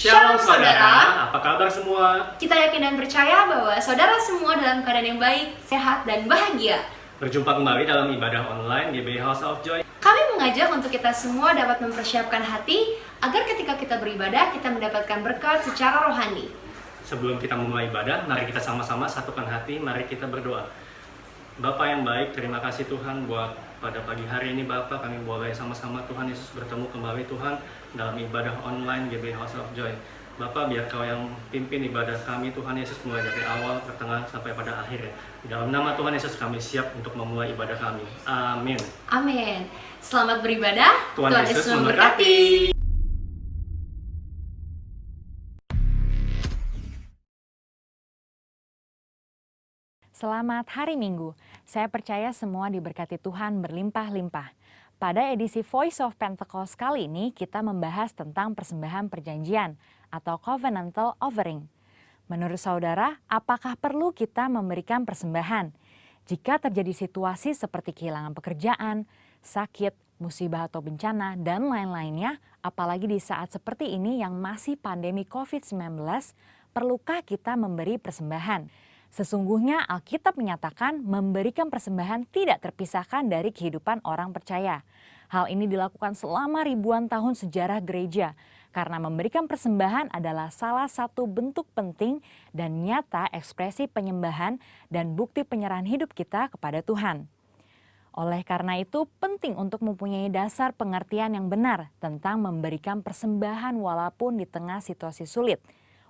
Shalom saudara, apa kabar semua? Kita yakin dan percaya bahwa saudara semua dalam keadaan yang baik, sehat, dan bahagia. Berjumpa kembali dalam ibadah online GBI House of Joy. Kami mengajak untuk kita semua dapat mempersiapkan hati agar ketika kita beribadah, kita mendapatkan berkat secara rohani. Sebelum kita memulai ibadah, mari kita sama-sama satukan hati, mari kita berdoa. Bapa yang baik, terima kasih Tuhan buat pada pagi hari ini Bapak, kami boleh sama-sama Tuhan Yesus bertemu kembali Tuhan dalam ibadah online GBI House of Joy. Bapak, biar Kau yang pimpin ibadah kami Tuhan Yesus mulai dari awal, pertengahan, sampai pada akhir. Dalam nama Tuhan Yesus kami siap untuk memulai ibadah kami. Amin. Amin. Selamat beribadah. Tuhan Yesus memberkati. Selamat hari Minggu. Saya percaya semua diberkati Tuhan berlimpah-limpah. Pada edisi Voice of Pentecost kali ini kita membahas tentang persembahan perjanjian atau covenantal offering. Menurut saudara, apakah perlu kita memberikan persembahan? Jika terjadi situasi seperti kehilangan pekerjaan, sakit, musibah atau bencana, dan lain-lainnya, apalagi di saat seperti ini yang masih pandemi COVID-19, perlukah kita memberi persembahan? Sesungguhnya Alkitab menyatakan memberikan persembahan tidak terpisahkan dari kehidupan orang percaya. Hal ini dilakukan selama ribuan tahun sejarah gereja, karena memberikan persembahan adalah salah satu bentuk penting dan nyata ekspresi penyembahan dan bukti penyerahan hidup kita kepada Tuhan. Oleh karena itu penting untuk mempunyai dasar pengertian yang benar tentang memberikan persembahan walaupun di tengah situasi sulit,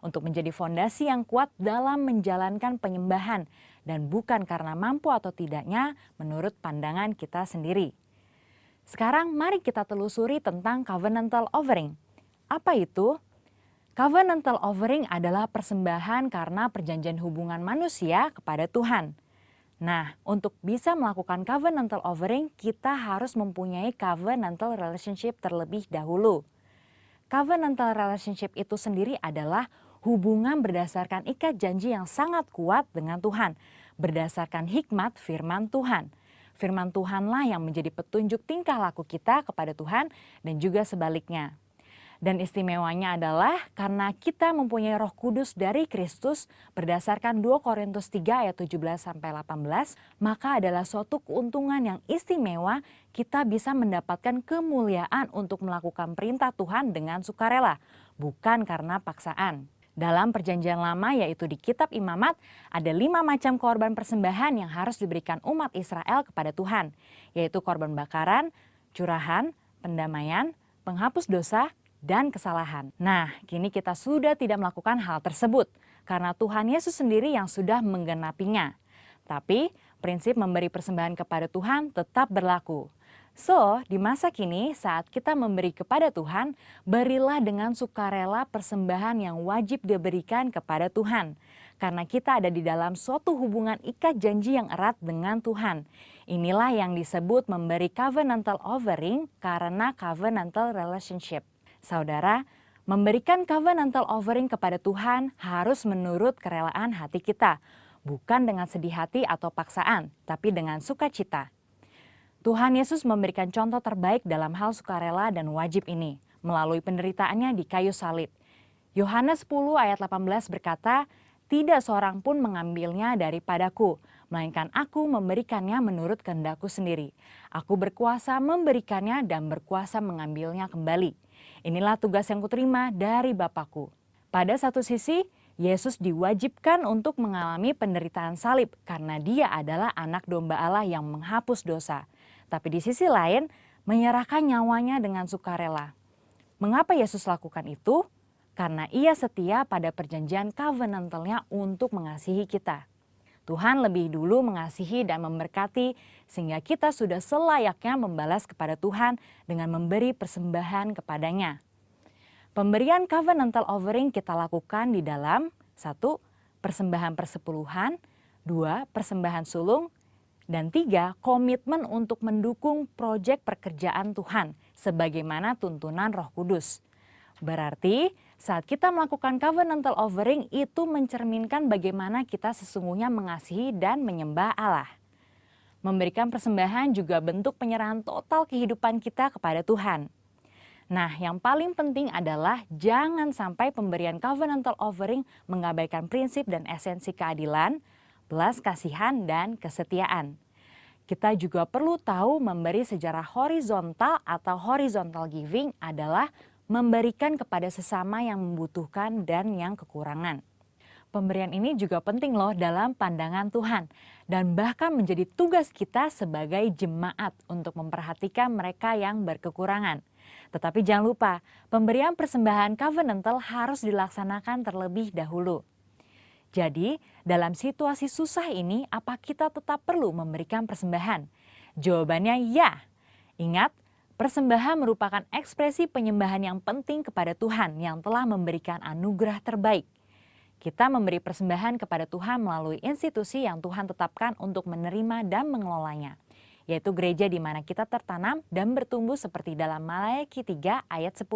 untuk menjadi fondasi yang kuat dalam menjalankan penyembahan dan bukan karena mampu atau tidaknya menurut pandangan kita sendiri. Sekarang mari kita telusuri tentang covenantal offering. Apa itu? Covenantal offering adalah persembahan karena perjanjian hubungan manusia kepada Tuhan. Nah, untuk bisa melakukan covenantal offering, kita harus mempunyai covenantal relationship terlebih dahulu. Covenantal relationship itu sendiri adalah hubungan berdasarkan ikat janji yang sangat kuat dengan Tuhan, berdasarkan hikmat firman Tuhan. Firman Tuhanlah yang menjadi petunjuk tingkah laku kita kepada Tuhan dan juga sebaliknya. Dan istimewanya adalah karena kita mempunyai Roh Kudus dari Kristus berdasarkan 2 Korintus 3 ayat 17-18, maka adalah suatu keuntungan yang istimewa kita bisa mendapatkan kemuliaan untuk melakukan perintah Tuhan dengan sukarela, bukan karena paksaan. Dalam perjanjian lama yaitu di kitab Imamat ada 5 macam korban persembahan yang harus diberikan umat Israel kepada Tuhan, yaitu korban bakaran, curahan, pendamaian, penghapus dosa, dan kesalahan. Nah, kini kita sudah tidak melakukan hal tersebut karena Tuhan Yesus sendiri yang sudah menggenapinya. Tapi prinsip memberi persembahan kepada Tuhan tetap berlaku. So, di masa kini saat kita memberi kepada Tuhan, berilah dengan sukarela persembahan yang wajib diberikan kepada Tuhan. Karena kita ada di dalam suatu hubungan ikat janji yang erat dengan Tuhan. Inilah yang disebut memberi covenantal offering karena covenantal relationship. Saudara, memberikan covenantal offering kepada Tuhan harus menurut kerelaan hati kita. Bukan dengan sedih hati atau paksaan, tapi dengan sukacita. Tuhan Yesus memberikan contoh terbaik dalam hal sukarela dan wajib ini melalui penderitaannya di kayu salib. Yohanes 10 ayat 18 berkata, "Tidak seorang pun mengambilnya daripadaku, melainkan aku memberikannya menurut kehendakku sendiri. Aku berkuasa memberikannya dan berkuasa mengambilnya kembali. Inilah tugas yang kuterima dari Bapakku." Pada satu sisi, Yesus diwajibkan untuk mengalami penderitaan salib karena dia adalah anak domba Allah yang menghapus dosa. Tapi di sisi lain, menyerahkan nyawanya dengan sukarela. Mengapa Yesus lakukan itu? Karena ia setia pada perjanjian covenantalnya untuk mengasihi kita. Tuhan lebih dulu mengasihi dan memberkati sehingga kita sudah selayaknya membalas kepada Tuhan dengan memberi persembahan kepadanya. Pemberian covenantal offering kita lakukan di dalam 1. Persembahan persepuluhan, 2. Persembahan sulung, dan 3. Komitmen untuk mendukung proyek pekerjaan Tuhan sebagaimana tuntunan Roh Kudus. Berarti saat kita melakukan covenantal offering itu mencerminkan bagaimana kita sesungguhnya mengasihi dan menyembah Allah. Memberikan persembahan juga bentuk penyerahan total kehidupan kita kepada Tuhan. Nah, yang paling penting adalah jangan sampai pemberian covenantal offering mengabaikan prinsip dan esensi keadilan, belas kasihan, dan kesetiaan. Kita juga perlu tahu memberi secara horizontal atau horizontal giving adalah memberikan kepada sesama yang membutuhkan dan yang kekurangan. Pemberian ini juga penting loh dalam pandangan Tuhan dan bahkan menjadi tugas kita sebagai jemaat untuk memperhatikan mereka yang berkekurangan. Tetapi jangan lupa, pemberian persembahan covenantal harus dilaksanakan terlebih dahulu. Jadi, dalam situasi susah ini, apa kita tetap perlu memberikan persembahan? Jawabannya ya. Ingat, persembahan merupakan ekspresi penyembahan yang penting kepada Tuhan yang telah memberikan anugerah terbaik. Kita memberi persembahan kepada Tuhan melalui institusi yang Tuhan tetapkan untuk menerima dan mengelolanya, yaitu gereja di mana kita tertanam dan bertumbuh seperti dalam Maleakhi 3 ayat 10.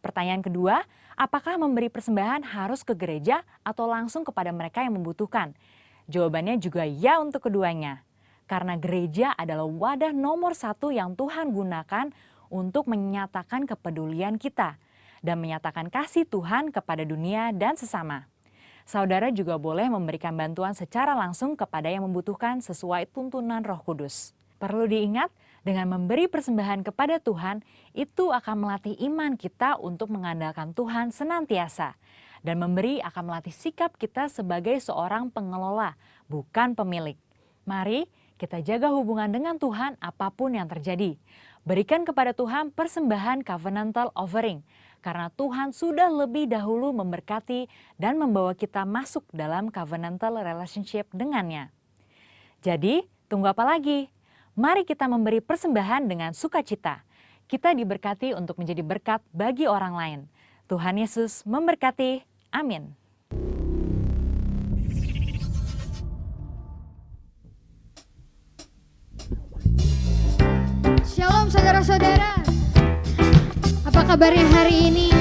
Pertanyaan kedua, apakah memberi persembahan harus ke gereja atau langsung kepada mereka yang membutuhkan? Jawabannya juga ya untuk keduanya. Karena gereja adalah wadah nomor 1 yang Tuhan gunakan untuk menyatakan kepedulian kita dan menyatakan kasih Tuhan kepada dunia dan sesama. Saudara juga boleh memberikan bantuan secara langsung kepada yang membutuhkan sesuai tuntunan Roh Kudus. Perlu diingat, dengan memberi persembahan kepada Tuhan, itu akan melatih iman kita untuk mengandalkan Tuhan senantiasa. Dan memberi akan melatih sikap kita sebagai seorang pengelola, bukan pemilik. Mari kita jaga hubungan dengan Tuhan apapun yang terjadi. Berikan kepada Tuhan persembahan covenantal offering, karena Tuhan sudah lebih dahulu memberkati dan membawa kita masuk dalam covenantal relationship dengannya. Jadi, tunggu apa lagi? Mari kita memberi persembahan dengan sukacita. Kita diberkati untuk menjadi berkat bagi orang lain. Tuhan Yesus memberkati. Amin. Shalom saudara-saudara. Apa kabarnya hari ini?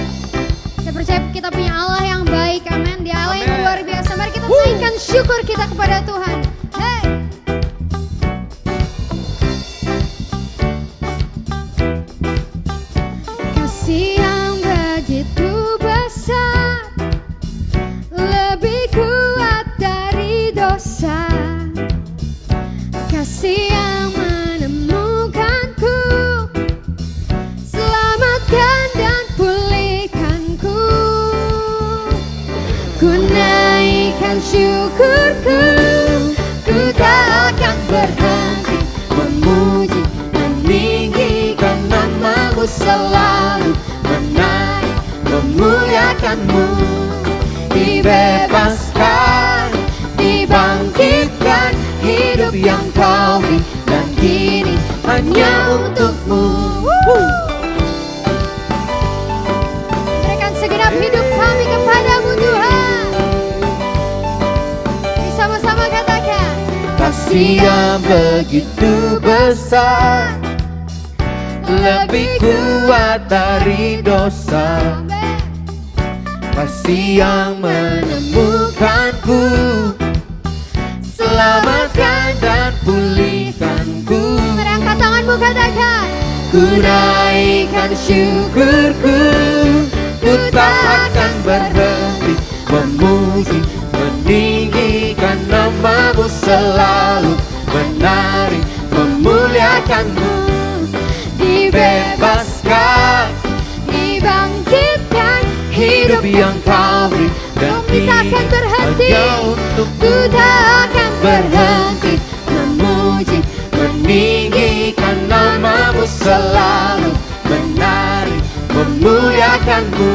Saya percaya kita punya Allah yang baik, amin. Dia Allah yang luar biasa. Mari kita naikkan syukur kita kepada Tuhan. Hey! Kasih yang begitu besar, lebih kuat dari dosa. Kasih yang menemukanku, selamatkan dan pulihkanku. Ku naikkan syukurku, ku tak akan berhenti memuji, meninggikan namamu, selalu menaik, memuliakanmu. Dibebaskan, dibangkitkan, hidup yang kau beri dan kini hanya untukmu. Berikan segenap hidup kami kepadamu Tuhan. Mari sama-sama katakan, kasih yang begitu besar, lebih kuat dari dosa. Kasih yang menemukanku, selamatkan dan pulihkanku. Angkat tanganmu, katakan, ku naikkan syukurku, ku tak akan berhenti memuji, meninggikan namamu, selalu menari, memuliakanmu. Dibebaskan, dibangkitkan, hidup yang kau beri dan kita akan berhenti, ku tak akan berhenti memuji, meninggikan namamu, selalu menari, memuliakanmu.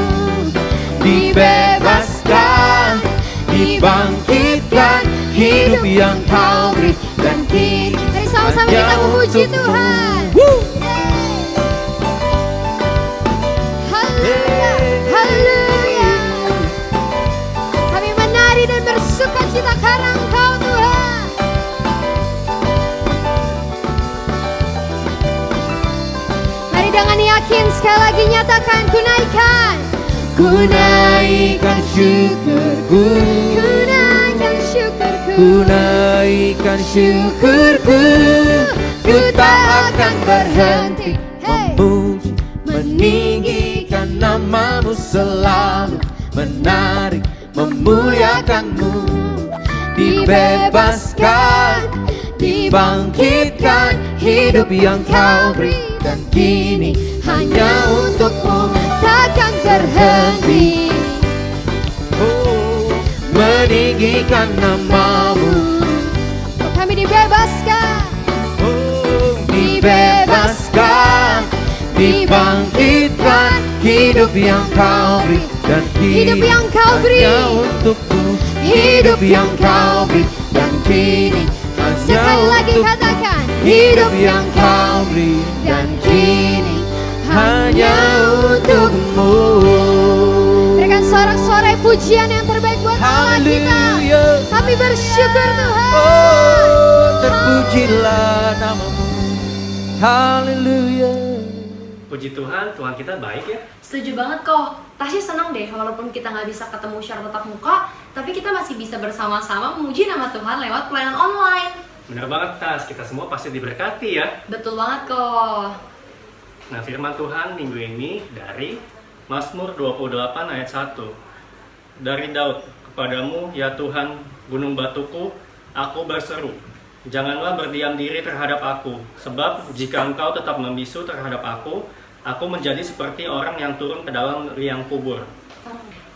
Dibebaskan, dibangkitkan, hidup yang kau beri dan kini mari sama-sama kita memuji Tuhan. Haleluya, haleluya. Kami menari dan bersuka cita karena Engkau Tuhan. Mari dengan yakin sekali lagi nyatakan, ku naikkan, ku naikkan syukurku, ku naikkan syukurku, ku naikkan syukurku, ku tak akan berhenti memuji, meninggikan namamu selalu, menarik, memuliakanmu. Dibebaskan, dibangkitkan, hidup yang kau beri, dan kini hanya untukmu, takkan berhenti. oh, meninggikan namamu. Kami dibebaskan, Oh, dibebaskan, dibangkitkan, hidup yang kau beri, dan hidup yang kau beri, hanya untukmu, hidup yang kau beri, dan kini hanya sekali lagi untukmu, katakan, hidup yang kau beri, dan kini hanya untukmu. berikan sorak-sorai pujian yang terbaik buat Allah kita. Haleluya. Kami bersyukur Tuhan. Oh, terpujilah namamu. Haleluya. Puji Tuhan, Tuhan kita baik ya. Setuju banget kok. Tasya senang deh walaupun kita nggak bisa ketemu secara tatap muka, tapi kita masih bisa bersama-sama memuji nama Tuhan lewat pelayanan online. Bener banget Tas, kita semua pasti diberkati ya. Betul banget kok. Nah, firman Tuhan minggu ini dari Mazmur 28 ayat 1. Dari Daud, kepadamu ya Tuhan, gunung batuku, aku berseru. Janganlah berdiam diri terhadap aku, sebab jika engkau tetap membisu terhadap aku menjadi seperti orang yang turun ke dalam liang kubur.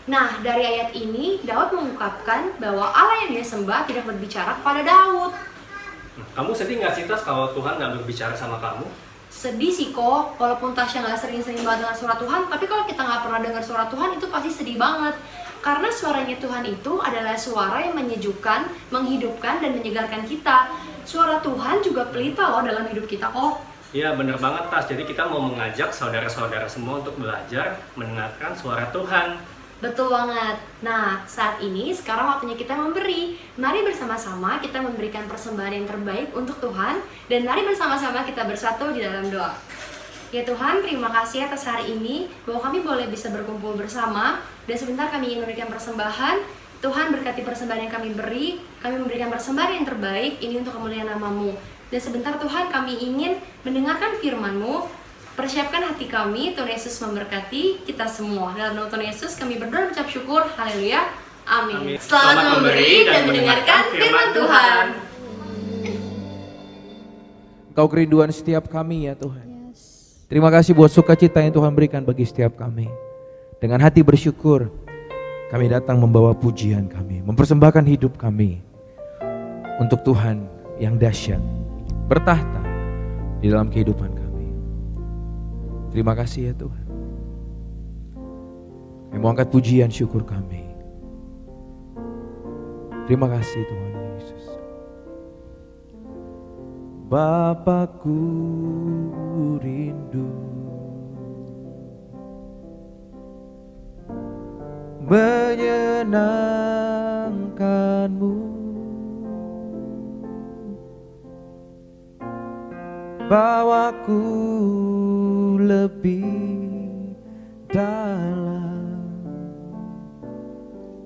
Nah, dari ayat ini Daud mengungkapkan bahwa Allah yang dia sembah tidak berbicara kepada Daud. Kamu sedih nggak sih Tas kalau Tuhan nggak berbicara sama kamu? Sedih sih kok, walaupun Tasya nggak sering-sering banget dengar suara Tuhan, tapi kalau kita nggak pernah dengar suara Tuhan itu pasti sedih banget. Karena suaranya Tuhan itu adalah suara yang menyejukkan, menghidupkan, dan menyegarkan kita. Suara Tuhan juga pelita loh dalam hidup kita kok. Iya bener banget Tas, jadi kita mau mengajak saudara-saudara semua untuk belajar mendengarkan suara Tuhan. Betul banget. Nah, saat ini sekarang waktunya kita memberi. Mari bersama-sama kita memberikan persembahan yang terbaik untuk Tuhan, dan mari bersama-sama kita bersatu di dalam doa. Ya Tuhan, terima kasih atas hari ini bahwa kami boleh bisa berkumpul bersama, dan sebentar kami ingin memberikan persembahan. Tuhan berkati persembahan yang kami beri, kami memberikan persembahan yang terbaik ini untuk kemuliaan nama-Mu. Dan sebentar Tuhan kami ingin mendengarkan firman-Mu. Persiapkan hati kami, Tuhan Yesus memberkati kita semua. Dalam nama Tuhan Yesus kami berdoa dan ucap syukur. Haleluya. Amin. Amin. Selamat memberi dan mendengarkan firman Tuhan. Engkau kerinduan setiap kami ya Tuhan. Terima kasih buat sukacita yang Tuhan berikan bagi setiap kami. Dengan hati bersyukur, kami datang membawa pujian kami, mempersembahkan hidup kami untuk Tuhan yang dahsyat, bertahta di dalam kehidupan kami. Terima kasih ya Tuhan. Kami mau angkat pujian syukur kami. Terima kasih Tuhan Yesus. Bapakku rindu menyenangkanmu, bawaku lebih dalam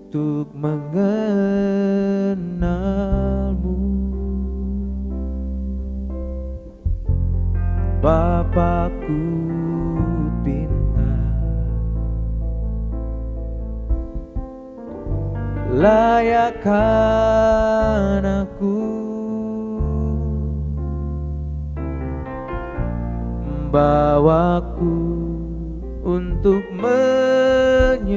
untuk mengenalmu. Bapakku pintar, layakkan aku bawaku untuk menyembahmu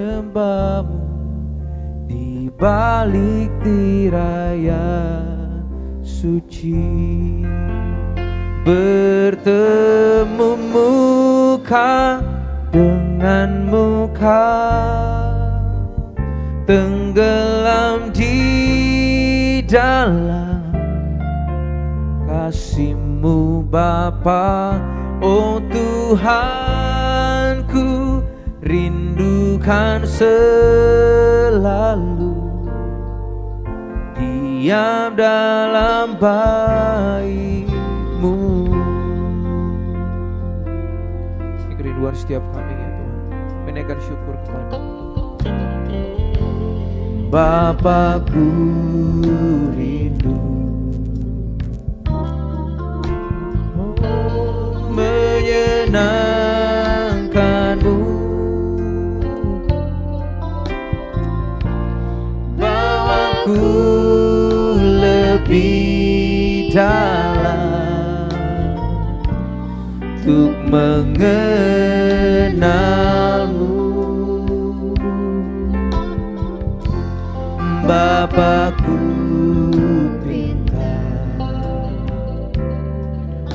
di balik tiraya suci, bertemu muka dengan muka, tenggelam di dalam kasih-Mu Bapa. Oh Tuhanku, rindukan selalu diam dalam bait-Mu. Ini kerinduan setiap kami ya Tuhan, menaikkan syukur kepada-Mu. Bapakku rindu menyenangkan lebih dalam untuk mengenalmu, Bapakku pinta.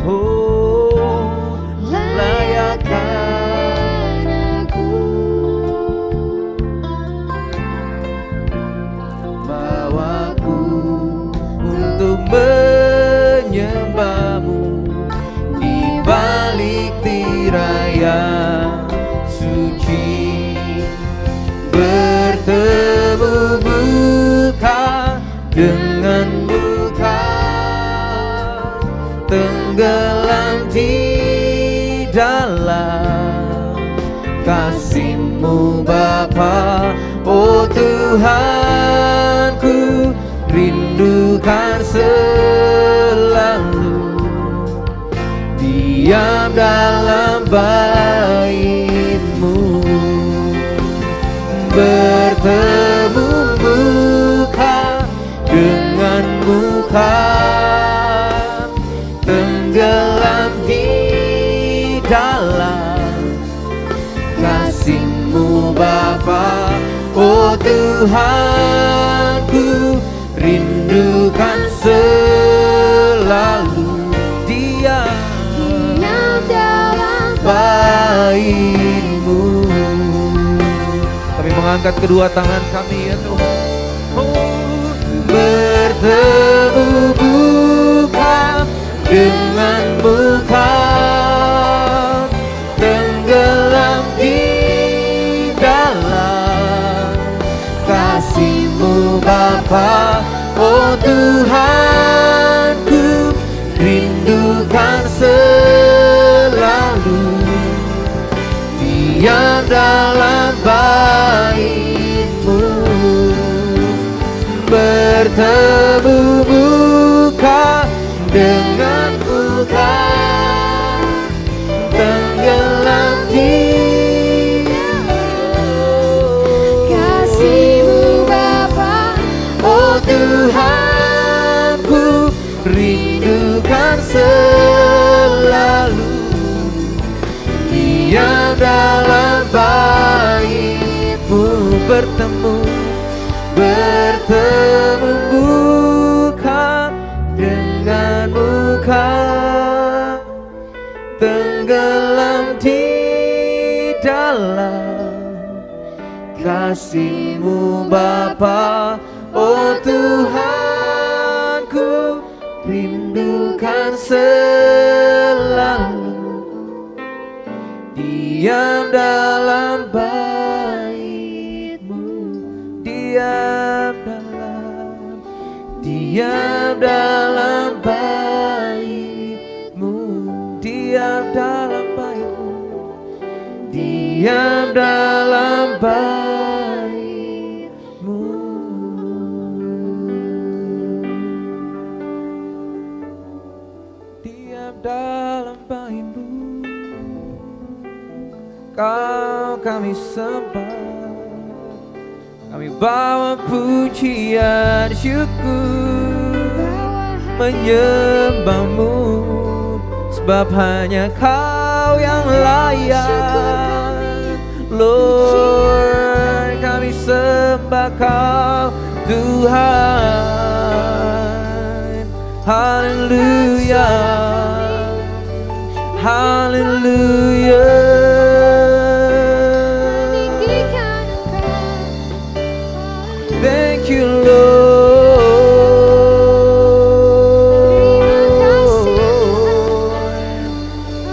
Oh, layakkan aku, bawaku untuk menyembahmu di balik tirai yang suci, bertemu muka dengan muka, tenggelam di dalam kasih-Mu Bapa. Oh Tuhanku, rindukan selalu diam dalam bait-Mu, bertemu muka dengan muka, tenggelam di dalam kasih-Mu Bapa. Oh Tuhanku, rindukan selalu diam dalam bait-Mu. Kami mengangkat kedua tangan kami ya Tuhan. Oh, bertemu muka dengan muka, tenggelam di dalam kasih-Mu Bapa. Oh Tuhanku, rindukan selalu diam dalam bait-Mu, bertemu muka dengan muka, tenggelam di kasih-Mu Bapa. oh Tuhanku, rindukan selalu diam dalam bait-Mu, bertemu muka dengan muka, tenggelam di dalam kasih-Mu Bapa. Oh Tuhanku, rindukan selalu diam dalam bait-Mu, diam dalam bait-Mu, diam dalam bait-Mu, diam dalam bait-Mu. Diam dalam bait-Mu, Kau kami sembah, kami bawa pujian syukur, menyembah-Mu, sebab hanya Kau yang layak. Lord, kami sembah Kau Tuhan. Haleluya, haleluya. Thank you Lord,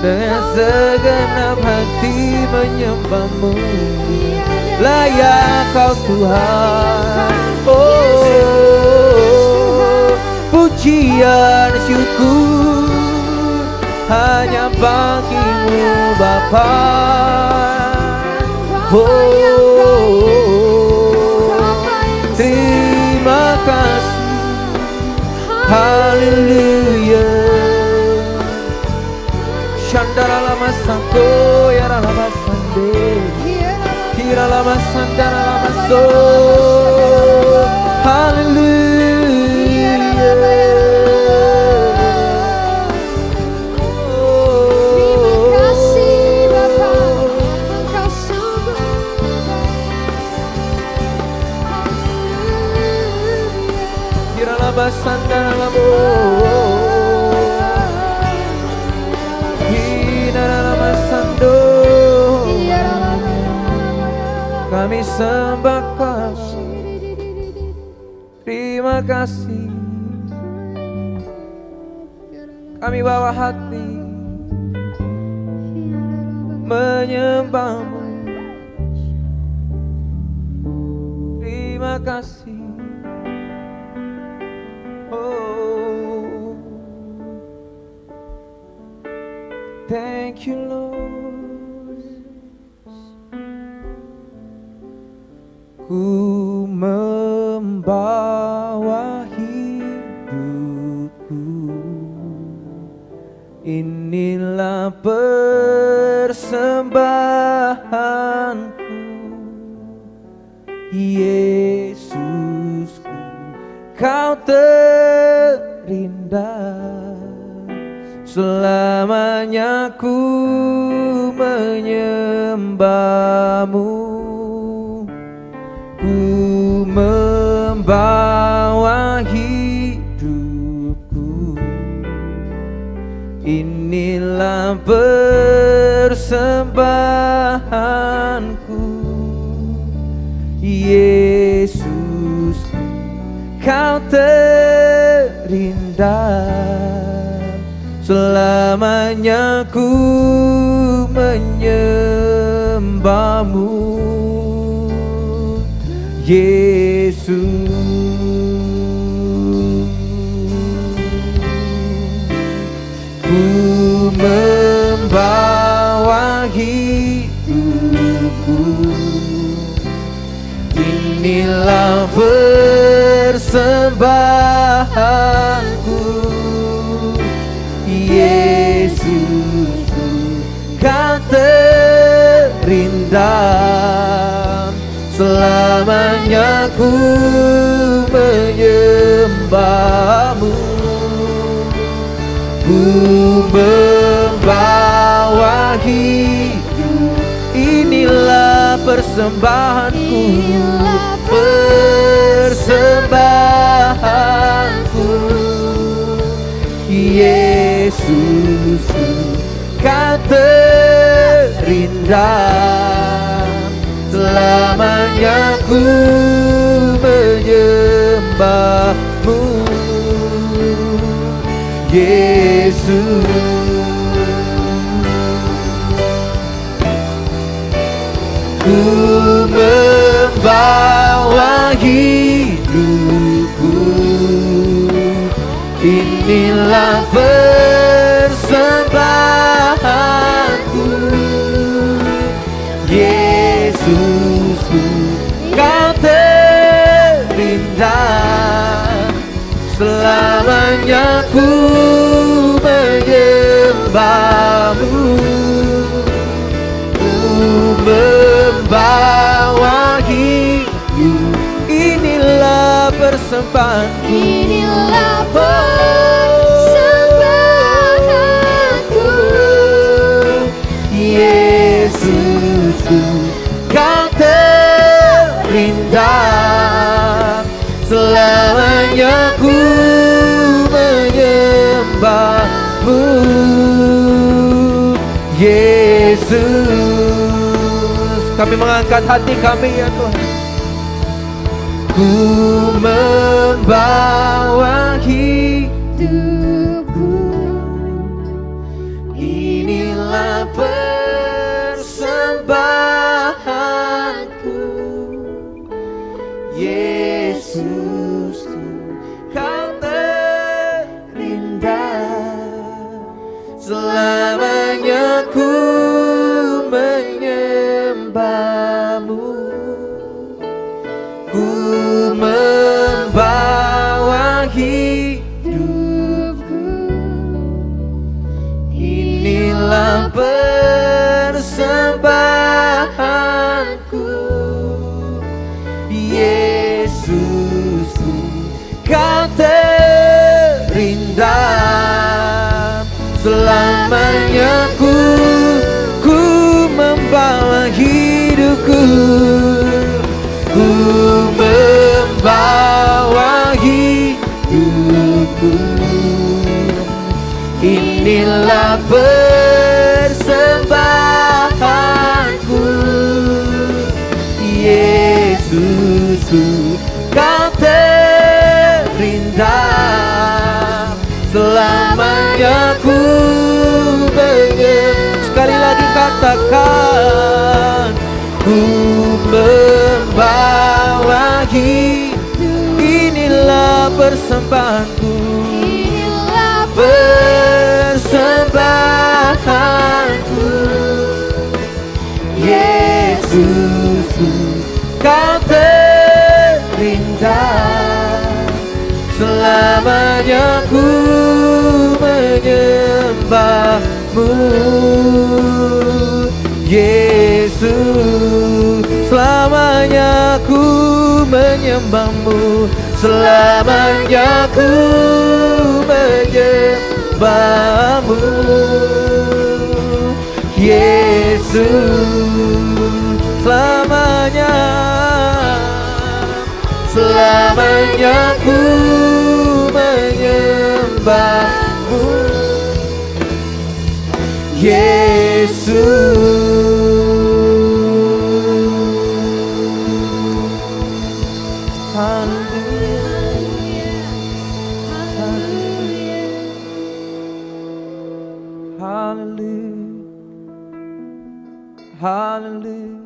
dengan segenap hati menyembah-Mu, layak Kau Tuhan. Oh, pujian syukur hanya bagi-Mu Bapa. Oh, terima kasih, haleluya. Shandara lama santo ya lama sande, kira lama sandara lama so, haleluya. sandalamu, hinalama sando. Kami sembah Kasih, terima kasih. Kami bawa hati menyembahmu. Terima kasih. Oh, thank you Lord. Ku membawa hidupku, inilah persembahanku, Yesusku, Kau terindah. Selamanya ku menyembahmu, ku membawa hidupku, inilah persembahanku, Yesus, Kau terindah. Selamanya ku menyembahmu, Yesus. Ku membawa hidupku, inilah persembahanku, Yesus, Kau terindah. Selamanya ku menyembahmu, ku membawa hidup, inilah persembahanku, persembahanku, Yesus, Kau terindah. Selamanya ku menyembahmu, Yesus. Ku membawa hidupku, inilah persembahanku, Yesusku, Kau terindah. Selamanya ku menyembahmu, ku membawa hidup, inilah persembahanku, Inilah persembahanku, Yesusku, Kau terindah. Selamanya ku menyembahmu, Yesus. Kami mengangkat hati kami ya Tuhan. Ku membawa hidupku, inilah persembahanku, Yesusku, Kau terindah. Selamanya ku menyembahmu, ku membawa hidupku, inilah persembahanku, Yesusku, Kau terindah. Selamanya ku membawa hidupku, ku membawa hidupku, Inilah persembahanku, Yesus, Kau terindah. Selamanya ku sekali lagi katakan, ku membawa hidup. Inilah persembahanku, Inilah persembahanku, Yesus, Kau terindah. Selamanya ku menyembahmu, Yesus. Selamanya ku menyembahmu, selamanya ku menyembahmu, Yesus. Selamanya, selamanya ku menyembahmu, Yesus. Haleluya.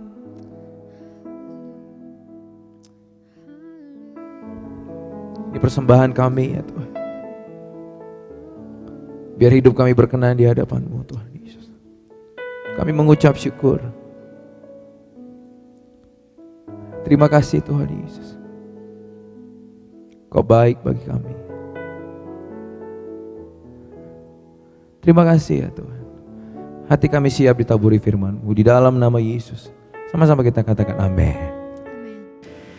Ini persembahan kami ya Tuhan. Biar hidup kami berkenan di hadapan-Mu Tuhan Yesus. Kami mengucap syukur. Terima kasih Tuhan Yesus. Kau baik bagi kami. Terima kasih ya Tuhan. Hati kami siap ditaburi firman-Mu di dalam nama Yesus. Sama-sama kita katakan amin.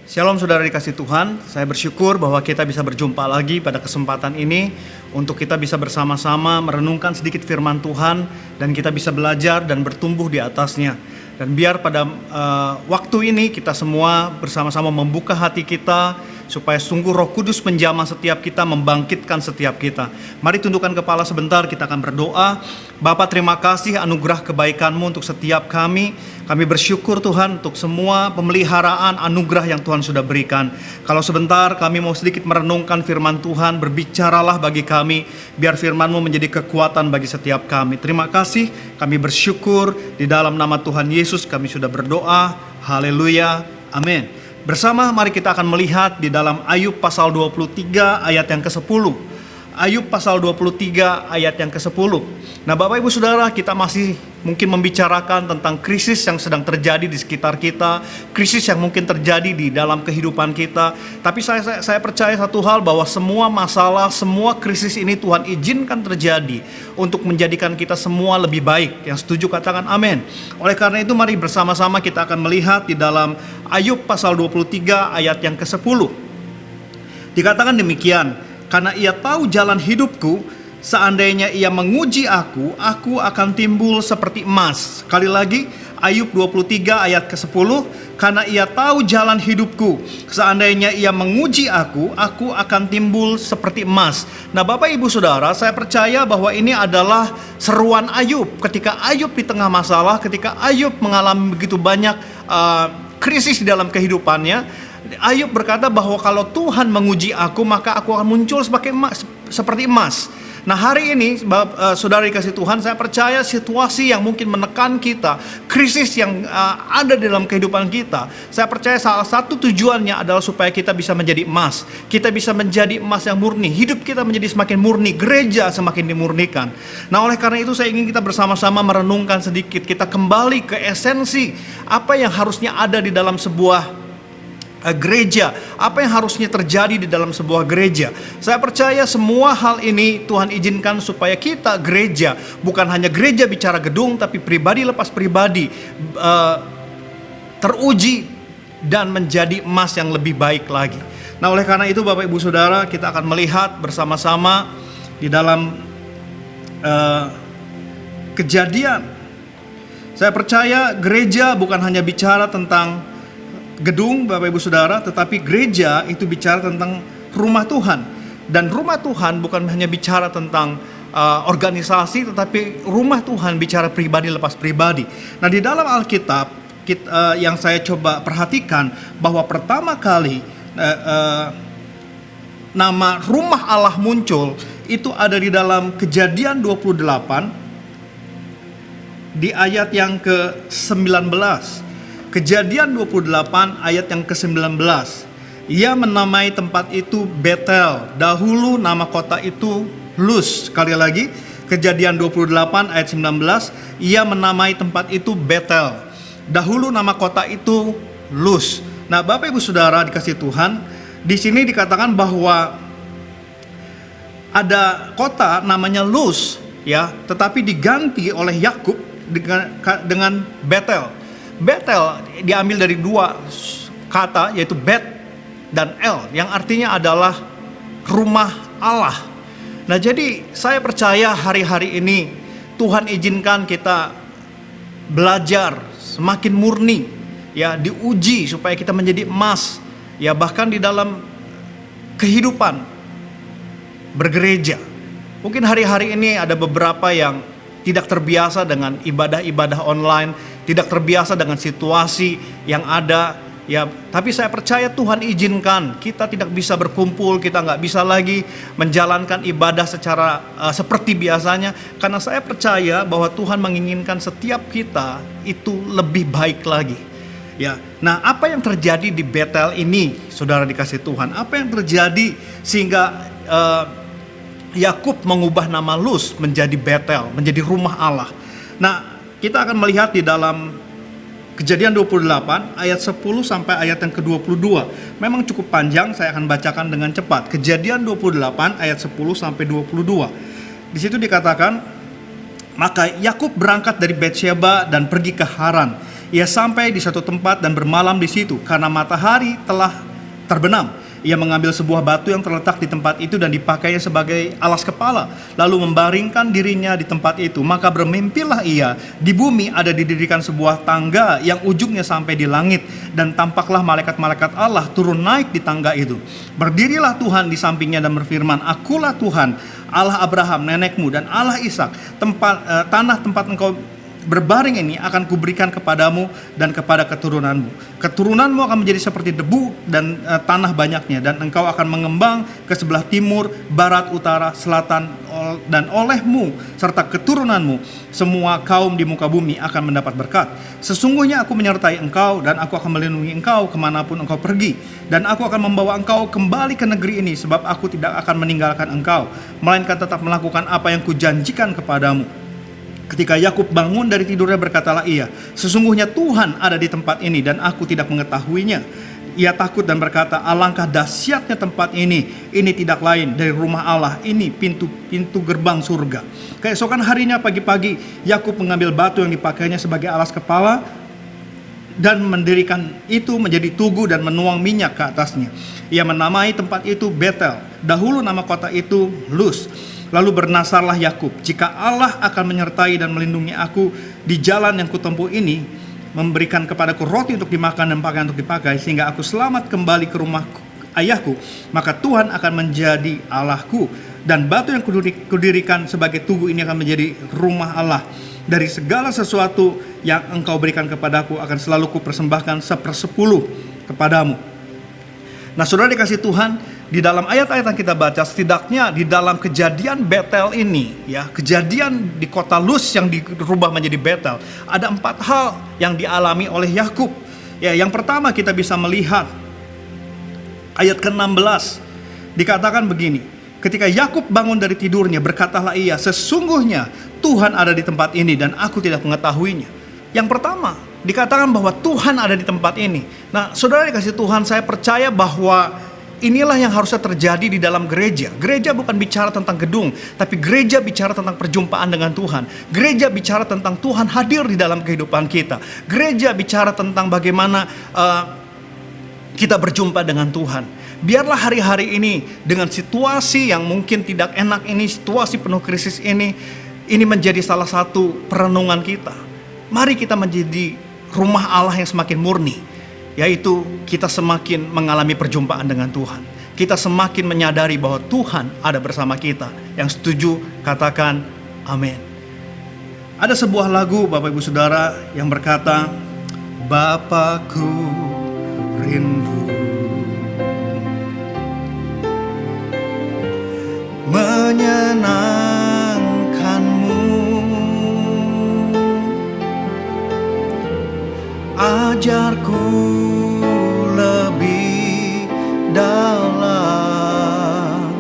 Shalom saudara dikasih Tuhan, saya bersyukur bahwa kita bisa berjumpa lagi pada kesempatan ini untuk kita bisa bersama-sama merenungkan sedikit firman Tuhan dan kita bisa belajar dan bertumbuh di atasnya. Dan biar pada waktu ini kita semua bersama-sama membuka hati kita supaya sungguh Roh Kudus menjamah setiap kita, membangkitkan setiap kita. Mari tundukkan kepala sebentar, kita akan berdoa. Bapa, terima kasih anugerah kebaikan-Mu untuk setiap kami. Kami bersyukur Tuhan untuk semua pemeliharaan anugerah yang Tuhan sudah berikan. Kalau sebentar kami mau sedikit merenungkan firman Tuhan, berbicaralah bagi kami, biar firman-Mu menjadi kekuatan bagi setiap kami. Terima kasih, kami bersyukur di dalam nama Tuhan Yesus kami sudah berdoa. Haleluya, amin. Bersama mari kita akan melihat di dalam Ayub pasal 23 ayat yang ke-10. Ayub pasal 23 ayat yang ke-10. Nah Bapak Ibu Saudara, kita masih mungkin membicarakan tentang krisis yang sedang terjadi di sekitar kita, krisis yang mungkin terjadi di dalam kehidupan kita. Tapi saya percaya satu hal, bahwa semua masalah, semua krisis ini Tuhan izinkan terjadi untuk menjadikan kita semua lebih baik. Yang setuju katakan amin. Oleh karena itu mari bersama-sama kita akan melihat di dalam Ayub pasal 23 ayat yang ke-10. Dikatakan demikian, karena ia tahu jalan hidupku, seandainya ia menguji aku akan timbul seperti emas. Sekali lagi, Ayub 23 ayat ke-10, karena ia tahu jalan hidupku, seandainya ia menguji aku akan timbul seperti emas. Nah Bapak Ibu Saudara, saya percaya bahwa ini adalah seruan Ayub. Ketika Ayub di tengah masalah, ketika Ayub mengalami begitu banyak krisis di dalam kehidupannya, Ayub berkata bahwa kalau Tuhan menguji aku, maka aku akan muncul seperti emas. Nah hari ini saudara dikasih Tuhan, saya percaya situasi yang mungkin menekan kita, krisis yang ada di dalam kehidupan kita, saya percaya salah satu tujuannya adalah supaya kita bisa menjadi emas. Kita bisa menjadi emas yang murni, hidup kita menjadi semakin murni, gereja semakin dimurnikan. Nah oleh karena itu saya ingin kita bersama-sama merenungkan sedikit, kita kembali ke esensi apa yang harusnya ada di dalam sebuah gereja, apa yang harusnya terjadi di dalam sebuah gereja. Saya percaya semua hal ini Tuhan izinkan supaya kita gereja, bukan hanya gereja bicara gedung, tapi pribadi lepas pribadi teruji dan menjadi emas yang lebih baik lagi. Nah oleh karena itu Bapak Ibu Saudara, kita akan melihat bersama-sama di dalam Kejadian. Saya percaya gereja bukan hanya bicara tentang gedung Bapak Ibu Saudara, tetapi gereja itu bicara tentang rumah Tuhan. Dan rumah Tuhan bukan hanya bicara tentang organisasi, tetapi rumah Tuhan bicara pribadi lepas pribadi. Nah, di dalam Alkitab yang saya coba perhatikan bahwa pertama kali nama rumah Allah muncul itu ada di dalam Kejadian 28 di ayat yang ke-19. Kejadian 28 ayat yang ke-19. Ia menamai tempat itu Betel. Dahulu nama kota itu Luz. Sekali lagi, Kejadian 28 ayat 19. Ia menamai tempat itu Betel. Dahulu nama kota itu Luz. Nah, Bapak Ibu Saudara dikasih Tuhan, di sini dikatakan bahwa ada kota namanya Luz, ya, tetapi diganti oleh Yakub dengan Betel. Betel diambil dari dua kata, yaitu Bet dan El, yang artinya adalah rumah Allah. Nah, jadi saya percaya hari-hari ini Tuhan izinkan kita belajar semakin murni, ya, diuji supaya kita menjadi emas, ya, bahkan di dalam kehidupan bergereja. Mungkin hari-hari ini ada beberapa yang tidak terbiasa dengan ibadah-ibadah online, tidak terbiasa dengan situasi yang ada, ya, tapi saya percaya Tuhan izinkan kita tidak bisa berkumpul, kita nggak bisa lagi menjalankan ibadah secara seperti biasanya, karena saya percaya bahwa Tuhan menginginkan setiap kita itu lebih baik lagi, ya. Nah, apa yang terjadi di Betel ini, saudara dikasih Tuhan? Apa yang terjadi sehingga Yakub mengubah nama Luz menjadi Betel, menjadi rumah Allah? Nah, kita akan melihat di dalam Kejadian 28 ayat 10 sampai ayat yang ke-22. Memang cukup panjang, saya akan bacakan dengan cepat. Kejadian 28 ayat 10 sampai 22. Di situ dikatakan, maka Yakub berangkat dari Betsheba dan pergi ke Haran. Ia sampai di satu tempat dan bermalam di situ karena matahari telah terbenam. Ia mengambil sebuah batu yang terletak di tempat itu dan dipakainya sebagai alas kepala, lalu membaringkan dirinya di tempat itu. Maka bermimpilah ia, di bumi ada didirikan sebuah tangga yang ujungnya sampai di langit, dan tampaklah malaikat-malaikat Allah turun naik di tangga itu. Berdirilah Tuhan di sampingnya dan berfirman, akulah Tuhan, Allah Abraham nenekmu dan Allah Ishak. Tanah tempat engkau berbaring ini akan kuberikan kepadamu dan kepada keturunanmu. Keturunanmu akan menjadi seperti debu dan tanah banyaknya, dan engkau akan mengembang ke sebelah timur, barat, utara, selatan, dan olehmu serta keturunanmu semua kaum di muka bumi akan mendapat berkat. Sesungguhnya aku menyertai engkau dan aku akan melindungi engkau kemanapun engkau pergi, dan aku akan membawa engkau kembali ke negeri ini, sebab aku tidak akan meninggalkan engkau, melainkan tetap melakukan apa yang kujanjikan kepadamu. Ketika Yakub bangun dari tidurnya, berkatalah ia, sesungguhnya Tuhan ada di tempat ini dan aku tidak mengetahuinya. Ia takut dan berkata, alangkah dahsyatnya tempat ini tidak lain dari rumah Allah, ini pintu gerbang surga. Keesokan harinya pagi-pagi, Yakub mengambil batu yang dipakainya sebagai alas kepala dan mendirikan itu menjadi tugu dan menuang minyak ke atasnya. Ia menamai tempat itu Betel. Dahulu nama kota itu Luz. Lalu bernasarlah Yakub, jika Allah akan menyertai dan melindungi aku di jalan yang kutempuh ini, memberikan kepadaku roti untuk dimakan dan pakaian untuk dipakai, sehingga aku selamat kembali ke rumah ayahku, maka Tuhan akan menjadi Allahku, dan batu yang kudirikan sebagai tugu ini akan menjadi rumah Allah. Dari segala sesuatu yang engkau berikan kepadaku akan selalu kupersembahkan 1/10 kepadamu. Nah, saudara dikasih Tuhan, di dalam ayat-ayat yang kita baca, setidaknya di dalam kejadian Betel ini, ya, kejadian di kota Luz yang dirubah menjadi Betel, ada 4 hal yang dialami oleh Yakub. Ya, yang pertama kita bisa melihat ayat ke-16, dikatakan begini, ketika Yakub bangun dari tidurnya, berkatalah ia, sesungguhnya Tuhan ada di tempat ini dan aku tidak mengetahuinya. Yang pertama, dikatakan bahwa Tuhan ada di tempat ini. Nah, saudara dikasih Tuhan, saya percaya bahwa inilah yang harusnya terjadi di dalam gereja. Gereja bukan bicara tentang gedung, tapi gereja bicara tentang perjumpaan dengan Tuhan. Gereja bicara tentang Tuhan hadir di dalam kehidupan kita. Gereja bicara tentang bagaimana kita berjumpa dengan Tuhan. Biarlah hari-hari ini dengan situasi yang mungkin tidak enak ini, situasi penuh krisis ini menjadi salah satu perenungan kita. Mari kita menjadi rumah Allah yang semakin murni, yaitu kita semakin mengalami perjumpaan dengan Tuhan. kita semakin menyadari bahwa Tuhan ada bersama kita. Yang setuju katakan amin. Ada sebuah lagu Bapak Ibu Saudara yang berkata, Bapakku rindu menyenangkanmu, ajarku lebih dalam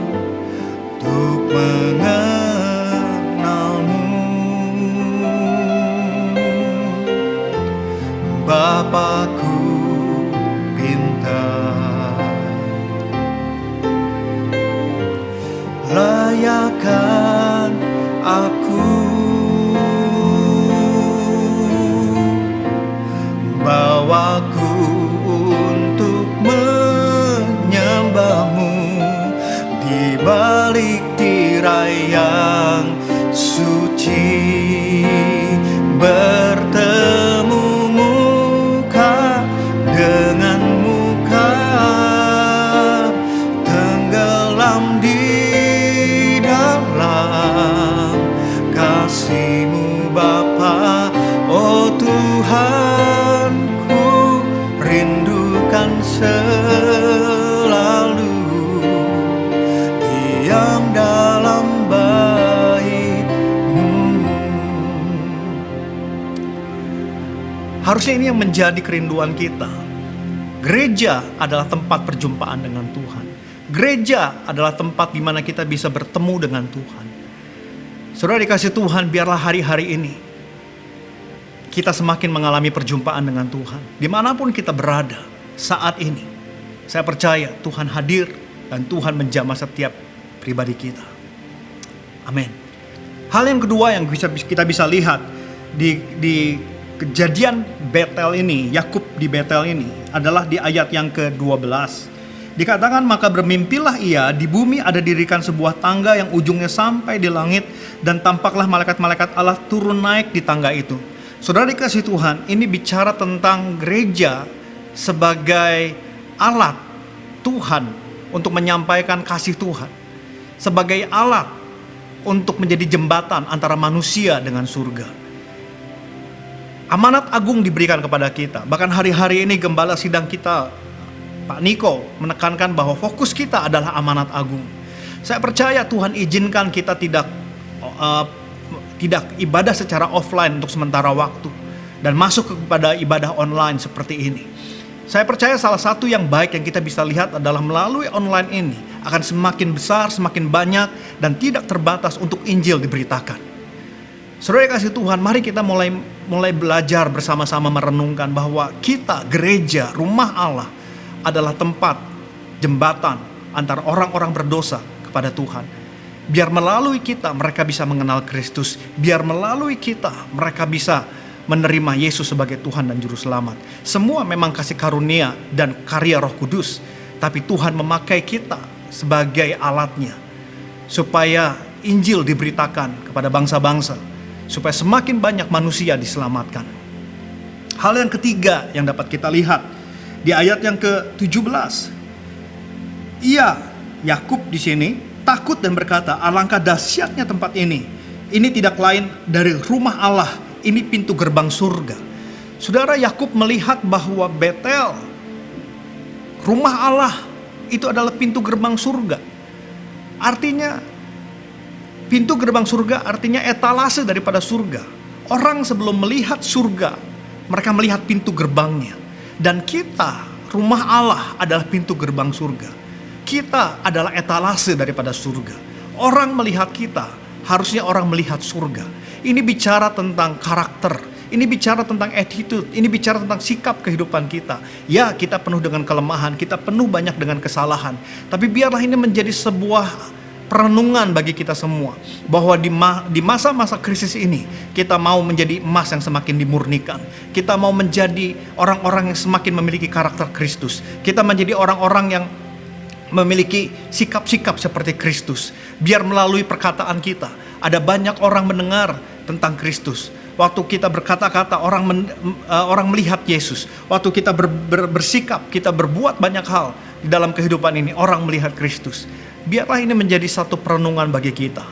untuk mengenalmu. Bapakku pintar, layakkan aku, bawaku untuk menyembahmu di balik tirai yang suci, bertemu muka dengan muka, tenggelam di dalam kasih-Mu Bapa. Oh Tuhan, ku rindukan selalu diam dalam bait-Mu. Harusnya ini yang menjadi kerinduan kita. Gereja adalah tempat perjumpaan dengan Tuhan. Gereja adalah tempat di mana kita bisa bertemu dengan Tuhan. Saudara dikasih Tuhan, biarlah hari-hari ini kita semakin mengalami perjumpaan dengan Tuhan. Dimanapun kita berada saat ini, saya percaya Tuhan hadir dan Tuhan menjamah setiap pribadi kita. Amin. Hal yang kedua yang kita bisa lihat di kejadian Betel ini, Yakub di Betel ini, adalah di ayat yang ke-12. Dikatakan, maka bermimpilah ia, di bumi ada dirikan sebuah tangga yang ujungnya sampai di langit, dan tampaklah malaikat-malaikat Allah turun naik di tangga itu. Saudara dikasih Tuhan, ini bicara tentang gereja sebagai alat Tuhan untuk menyampaikan kasih Tuhan, sebagai alat untuk menjadi jembatan antara manusia dengan surga. Amanat agung diberikan kepada kita. Bahkan hari-hari ini gembala sidang kita, Pak Niko, menekankan bahwa fokus kita adalah amanat agung. Saya percaya Tuhan izinkan kita tidak ibadah secara offline untuk sementara waktu dan masuk kepada ibadah online seperti ini. Saya percaya salah satu yang baik yang kita bisa lihat adalah melalui online ini akan semakin besar, semakin banyak, dan tidak terbatas untuk Injil diberitakan. Saudara kasih Tuhan, mari kita mulai belajar bersama-sama merenungkan bahwa kita, gereja, rumah Allah, adalah tempat jembatan antara orang-orang berdosa kepada Tuhan. Biar melalui kita mereka bisa mengenal Kristus. Biar melalui kita mereka bisa menerima Yesus sebagai Tuhan dan Juru Selamat. Semua memang kasih karunia dan karya Roh Kudus. Tapi Tuhan memakai kita sebagai alatnya, supaya Injil diberitakan kepada bangsa-bangsa, supaya semakin banyak manusia diselamatkan. Hal yang ketiga yang dapat kita lihat di ayat yang ke-17. Ia, Yakub di sini, takut dan berkata, alangkah dahsyatnya tempat ini. Ini tidak lain dari rumah Allah. Ini pintu gerbang surga. Saudara, Yakub melihat bahwa Betel, rumah Allah, itu adalah pintu gerbang surga. Artinya, pintu gerbang surga artinya etalase daripada surga. Orang sebelum melihat surga, mereka melihat pintu gerbangnya. Dan kita, rumah Allah adalah pintu gerbang surga. Kita adalah etalase daripada surga. Orang melihat kita, harusnya orang melihat surga. Ini bicara tentang karakter, ini bicara tentang attitude, ini bicara tentang sikap kehidupan kita. Ya, kita penuh dengan kelemahan, kita penuh banyak dengan kesalahan. Tapi biarlah ini menjadi sebuah perenungan bagi kita semua, bahwa di masa-masa krisis ini kita mau menjadi emas yang semakin dimurnikan. Kita mau menjadi orang-orang yang semakin memiliki karakter Kristus. Kita menjadi orang-orang yang memiliki sikap-sikap seperti Kristus. Biar melalui perkataan kita ada banyak orang mendengar tentang Kristus. Waktu kita berkata-kata, orang melihat Yesus. Waktu kita bersikap, kita berbuat banyak hal, di dalam kehidupan ini orang melihat Kristus. Biarlah ini menjadi satu perenungan bagi kita.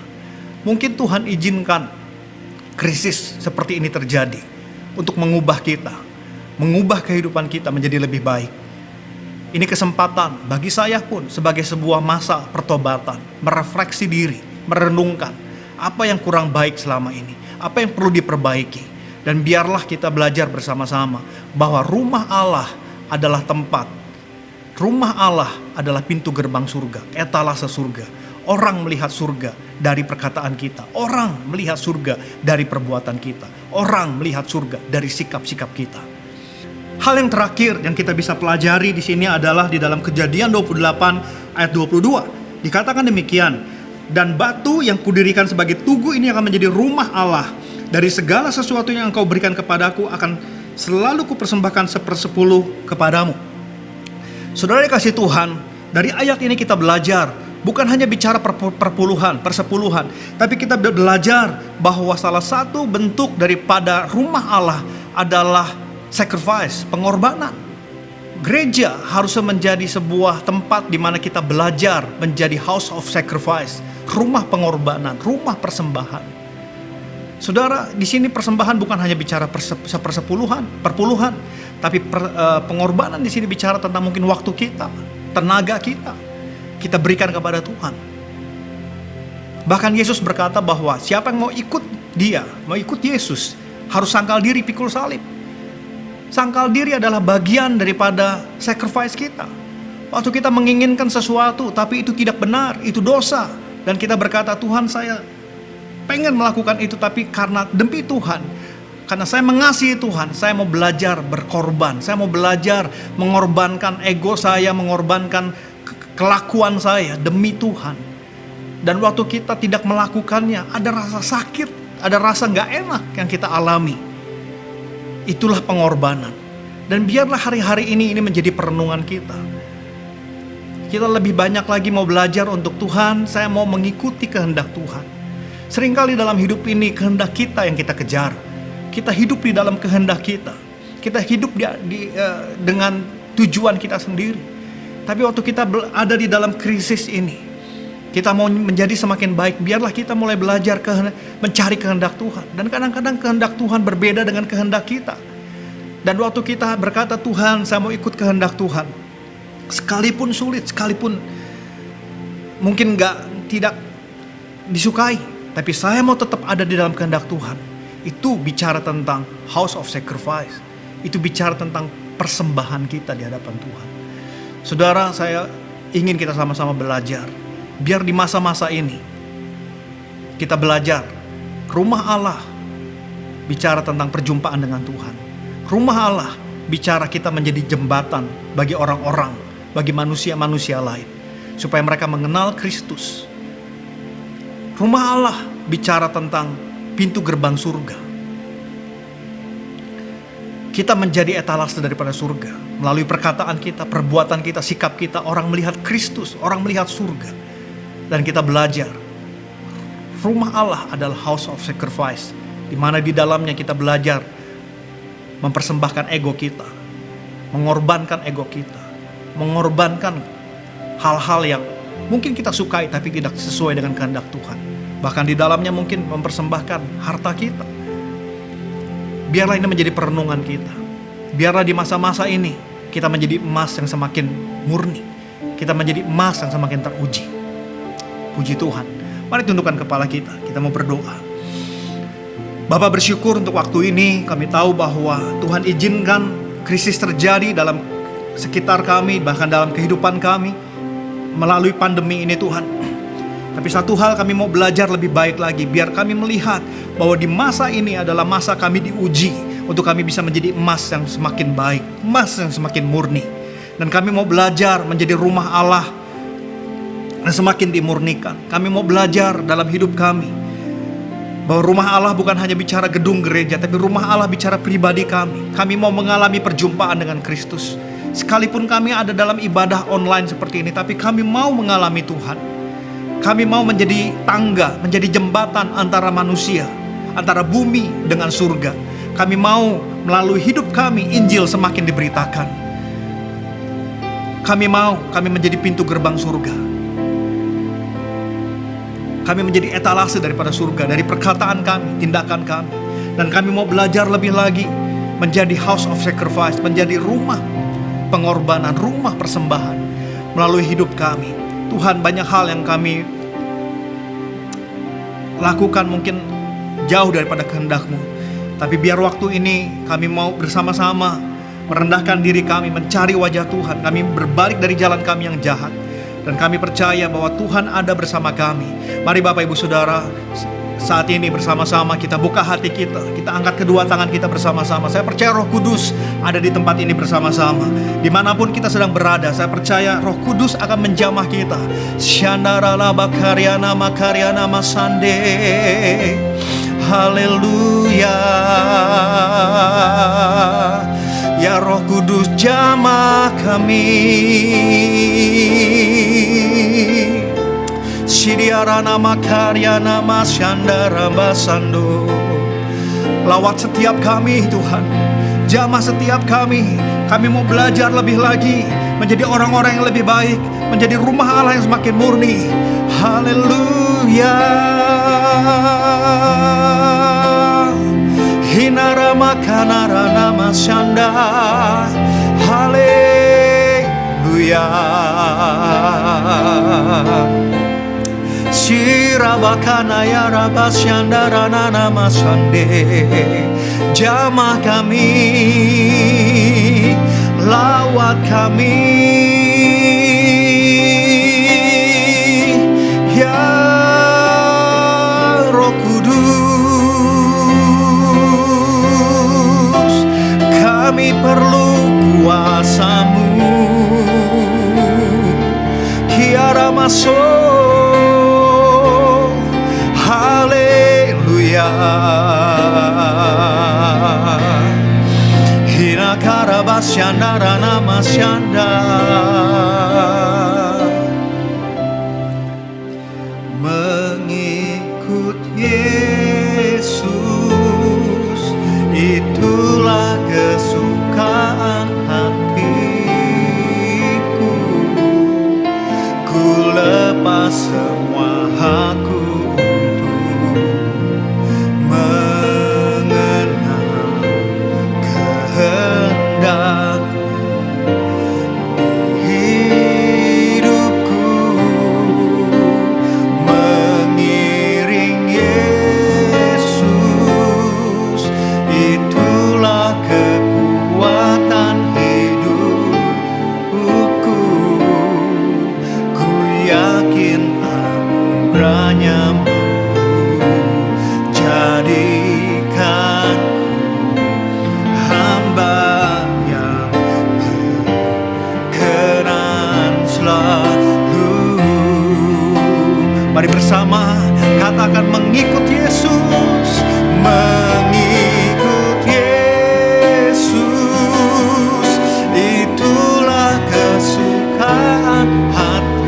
Mungkin Tuhan izinkan krisis seperti ini terjadi untuk mengubah kita, mengubah kehidupan kita menjadi lebih baik. Ini kesempatan bagi saya pun sebagai sebuah masa pertobatan, merefleksi diri, merenungkan apa yang kurang baik selama ini, apa yang perlu diperbaiki. Dan biarlah kita belajar bersama-sama bahwa rumah Allah adalah tempat, rumah Allah adalah pintu gerbang surga, etalase surga. Orang melihat surga dari perkataan kita, orang melihat surga dari perbuatan kita, orang melihat surga dari sikap-sikap kita. Hal yang terakhir yang kita bisa pelajari di sini adalah di dalam Kejadian 28 ayat 22. Dikatakan demikian, dan batu yang kudirikan sebagai tugu ini akan menjadi rumah Allah. Dari segala sesuatu yang engkau berikan kepadaku akan selalu kupersembahkan 1/10 kepadamu. Saudara dikasih Tuhan, dari ayat ini kita belajar bukan hanya bicara persepuluhan, tapi kita belajar bahwa salah satu bentuk daripada rumah Allah adalah sacrifice, pengorbanan. Gereja harus menjadi sebuah tempat di mana kita belajar menjadi house of sacrifice, rumah pengorbanan, rumah persembahan. Saudara, di sini persembahan bukan hanya bicara perpuluhan, tapi pengorbanan di sini bicara tentang mungkin waktu kita, tenaga kita berikan kepada Tuhan. Bahkan Yesus berkata bahwa siapa yang mau ikut Dia, mau ikut Yesus, harus sangkal diri, pikul salib. Sangkal diri adalah bagian daripada sacrifice kita. Waktu kita menginginkan sesuatu tapi itu tidak benar, itu dosa, dan kita berkata, Tuhan, saya pengen melakukan itu, tapi karena demi Tuhan, karena saya mengasihi Tuhan, saya mau belajar berkorban. Saya mau belajar mengorbankan ego saya, mengorbankan kelakuan saya demi Tuhan. Dan waktu kita tidak melakukannya, ada rasa sakit, ada rasa gak enak yang kita alami. Itulah pengorbanan. Dan biarlah hari-hari ini menjadi perenungan kita. Kita lebih banyak lagi mau belajar untuk Tuhan, saya mau mengikuti kehendak Tuhan. Seringkali dalam hidup ini kehendak kita yang kita kejar. Kita hidup di dalam kehendak kita. Kita hidup dengan tujuan kita sendiri. Tapi waktu kita ada di dalam krisis ini, kita mau menjadi semakin baik, biarlah kita mulai belajar mencari kehendak Tuhan. Dan kadang-kadang kehendak Tuhan berbeda dengan kehendak kita. Dan waktu kita berkata, Tuhan, saya mau ikut kehendak Tuhan, sekalipun sulit, sekalipun mungkin tidak disukai, tapi saya mau tetap ada di dalam kehendak Tuhan. Itu bicara tentang house of sacrifice. Itu bicara tentang persembahan kita di hadapan Tuhan. Saudara, saya ingin kita sama-sama belajar. Biar di masa-masa ini kita belajar. Rumah Allah bicara tentang perjumpaan dengan Tuhan. Rumah Allah bicara kita menjadi jembatan bagi orang-orang, bagi manusia-manusia lain, supaya mereka mengenal Kristus. Rumah Allah bicara tentang pintu gerbang surga. Kita menjadi etalase daripada surga. Melalui perkataan kita, perbuatan kita, sikap kita, orang melihat Kristus, orang melihat surga. Dan kita belajar, rumah Allah adalah house of sacrifice, di mana di dalamnya kita belajar mempersembahkan ego kita, mengorbankan ego kita, mengorbankan hal-hal yang mungkin kita sukai tapi tidak sesuai dengan kehendak Tuhan. Bahkan di dalamnya mungkin mempersembahkan harta kita. Biarlah ini menjadi perenungan kita. Biarlah di masa-masa ini kita menjadi emas yang semakin murni, kita menjadi emas yang semakin teruji. Puji Tuhan. Mari tundukkan kepala kita mau berdoa. Bapak, bersyukur untuk waktu ini. Kami tahu bahwa Tuhan izinkan krisis terjadi dalam sekitar kami, bahkan dalam kehidupan kami melalui pandemi ini, Tuhan. Tapi satu hal kami mau belajar lebih baik lagi, biar kami melihat bahwa di masa ini adalah masa kami diuji, untuk kami bisa menjadi emas yang semakin baik, emas yang semakin murni. Dan kami mau belajar menjadi rumah Allah yang semakin dimurnikan. Kami mau belajar dalam hidup kami bahwa rumah Allah bukan hanya bicara gedung gereja, tapi rumah Allah bicara pribadi kami. Kami mau mengalami perjumpaan dengan Kristus. Sekalipun kami ada dalam ibadah online seperti ini, tapi kami mau mengalami Tuhan. Kami mau menjadi tangga, menjadi jembatan antara manusia, antara bumi dengan surga. Kami mau melalui hidup kami, Injil semakin diberitakan. Kami menjadi pintu gerbang surga. Kami menjadi etalase daripada surga, dari perkataan kami, tindakan kami. Dan kami mau belajar lebih lagi menjadi house of sacrifice, menjadi rumah pengorbanan, rumah persembahan melalui hidup kami. Tuhan, banyak hal yang kami lakukan mungkin jauh daripada kehendak-Mu. Tapi biar waktu ini kami mau bersama-sama merendahkan diri kami, mencari wajah Tuhan. Kami berbalik dari jalan kami yang jahat. Dan kami percaya bahwa Tuhan ada bersama kami. Mari Bapak Ibu Saudara, saat ini bersama-sama kita buka hati kita. Kita angkat kedua tangan kita bersama-sama. Saya percaya Roh Kudus ada di tempat ini bersama-sama. Dimanapun kita sedang berada, saya percaya Roh Kudus akan menjamah kita. Shandarala bakaryana makaryana masande. Haleluya. Ya Roh Kudus, jamah kami. Sidiarana makaryana masyandara basando. Lawat setiap kami Tuhan, jamah setiap kami. Kami mau belajar lebih lagi, menjadi orang-orang yang lebih baik, menjadi rumah Allah yang semakin murni. Haleluya. Hinarama kanarana masyanda. Haleluya. Sirabakana ya rabasyandarana namasande. Jamah kami, lawat kami, ya Roh Kudus. Kami perlu kuasa-Mu. Kiara masuk. Haleluya. Hina karabasyandara namasyanda. Mengikut Yesus, itulah kesukaan hatiku. Ku lepas semua hakku bersama katakan mengikut Yesus, mengikut Yesus, itulah kesukaan hatiku.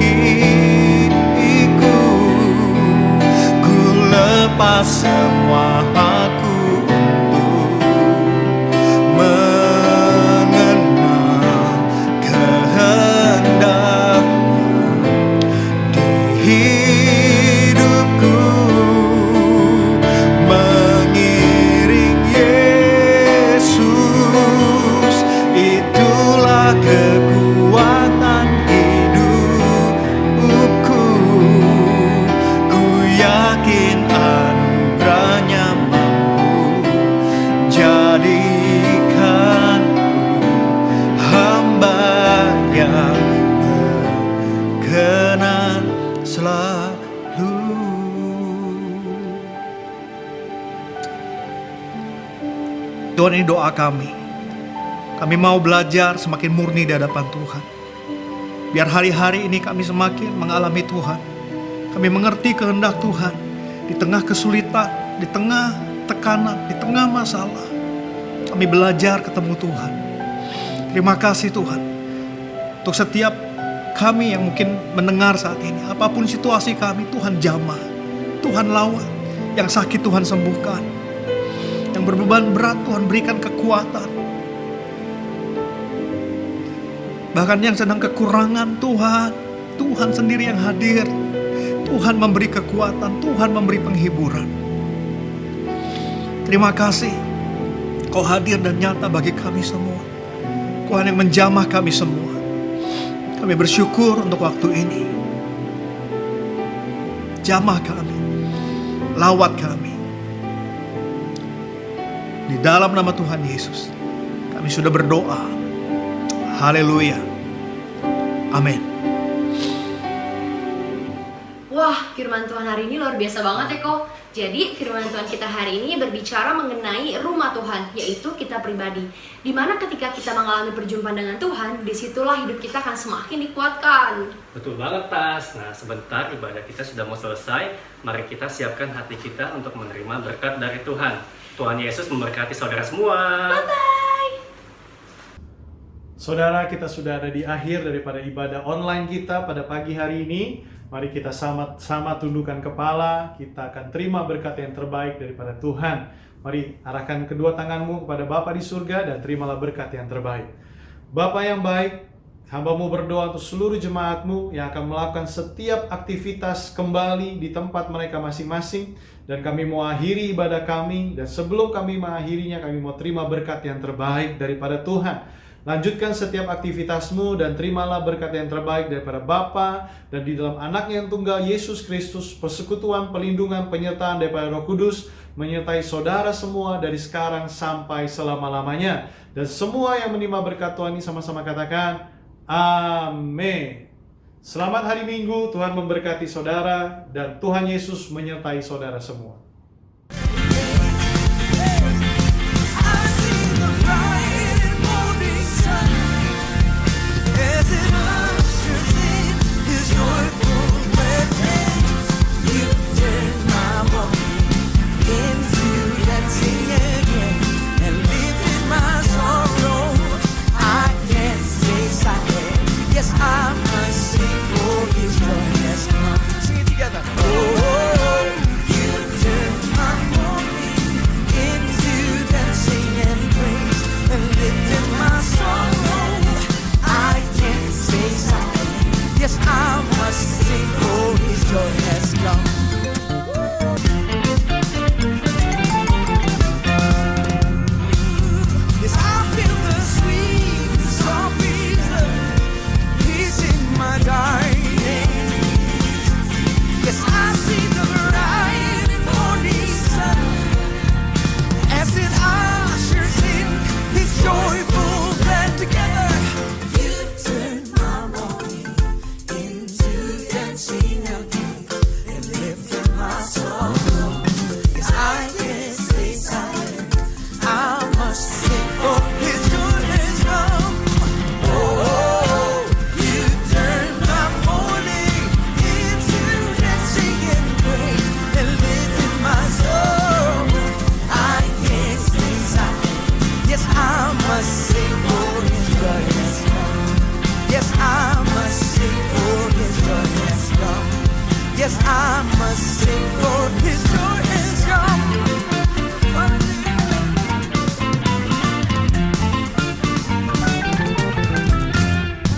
Ku lepas semua aku untuk mengenal kehendak di kekuatan hidupku. Ku yakin anugerahnya mampu jadikanku hamba yang berkenan selalu. Tuhan, ini doa kami. Kami mau belajar semakin murni di hadapan Tuhan. Biar hari-hari ini kami semakin mengalami Tuhan. Kami mengerti kehendak Tuhan. Di tengah kesulitan, di tengah tekanan, di tengah masalah. Kami belajar ketemu Tuhan. Terima kasih Tuhan. Untuk setiap kami yang mungkin mendengar saat ini. Apapun situasi kami, Tuhan jamah. Tuhan lawan. Yang sakit Tuhan sembuhkan. Yang berbeban berat Tuhan berikan kekuatan. Bahkan yang sedang kekurangan, Tuhan sendiri yang hadir. Tuhan memberi kekuatan, Tuhan memberi penghiburan. Terima kasih, Kau hadir dan nyata bagi kami semua. Tuhan yang menjamah kami semua. Kami bersyukur untuk waktu ini. Jamah kami, lawat kami. Di dalam nama Tuhan Yesus, kami sudah berdoa. Haleluya. Amin. Wah, firman Tuhan hari ini luar biasa banget ya kok. Jadi firman Tuhan kita hari ini berbicara mengenai rumah Tuhan, yaitu kita pribadi. Dimana ketika kita mengalami perjumpaan dengan Tuhan, disitulah hidup kita akan semakin dikuatkan. Betul banget, Tas. Nah, sebentar ibadah kita sudah mau selesai. Mari kita siapkan hati kita untuk menerima berkat dari Tuhan. Tuhan Yesus memberkati saudara semua. Bye-bye. Saudara, kita sudah ada di akhir daripada ibadah online kita pada pagi hari ini. Mari kita sama-sama tundukkan kepala, kita akan terima berkat yang terbaik daripada Tuhan. Mari arahkan kedua tanganmu kepada Bapa di surga dan terimalah berkat yang terbaik. Bapa yang baik, hamba-Mu berdoa untuk seluruh jemaat-Mu yang akan melakukan setiap aktivitas kembali di tempat mereka masing-masing. Dan kami mau akhiri ibadah kami, dan sebelum kami mengakhirinya, kami mau terima berkat yang terbaik daripada Tuhan. Lanjutkan setiap aktivitasmu dan terimalah berkat yang terbaik daripada Bapa dan di dalam Anaknya yang tunggal Yesus Kristus, persekutuan, pelindungan, penyertaan daripada Roh Kudus menyertai saudara semua dari sekarang sampai selama-lamanya. Dan semua yang menerima berkat Tuhan ini sama-sama katakan amin. Selamat hari Minggu, Tuhan memberkati saudara dan Tuhan Yesus menyertai saudara semua.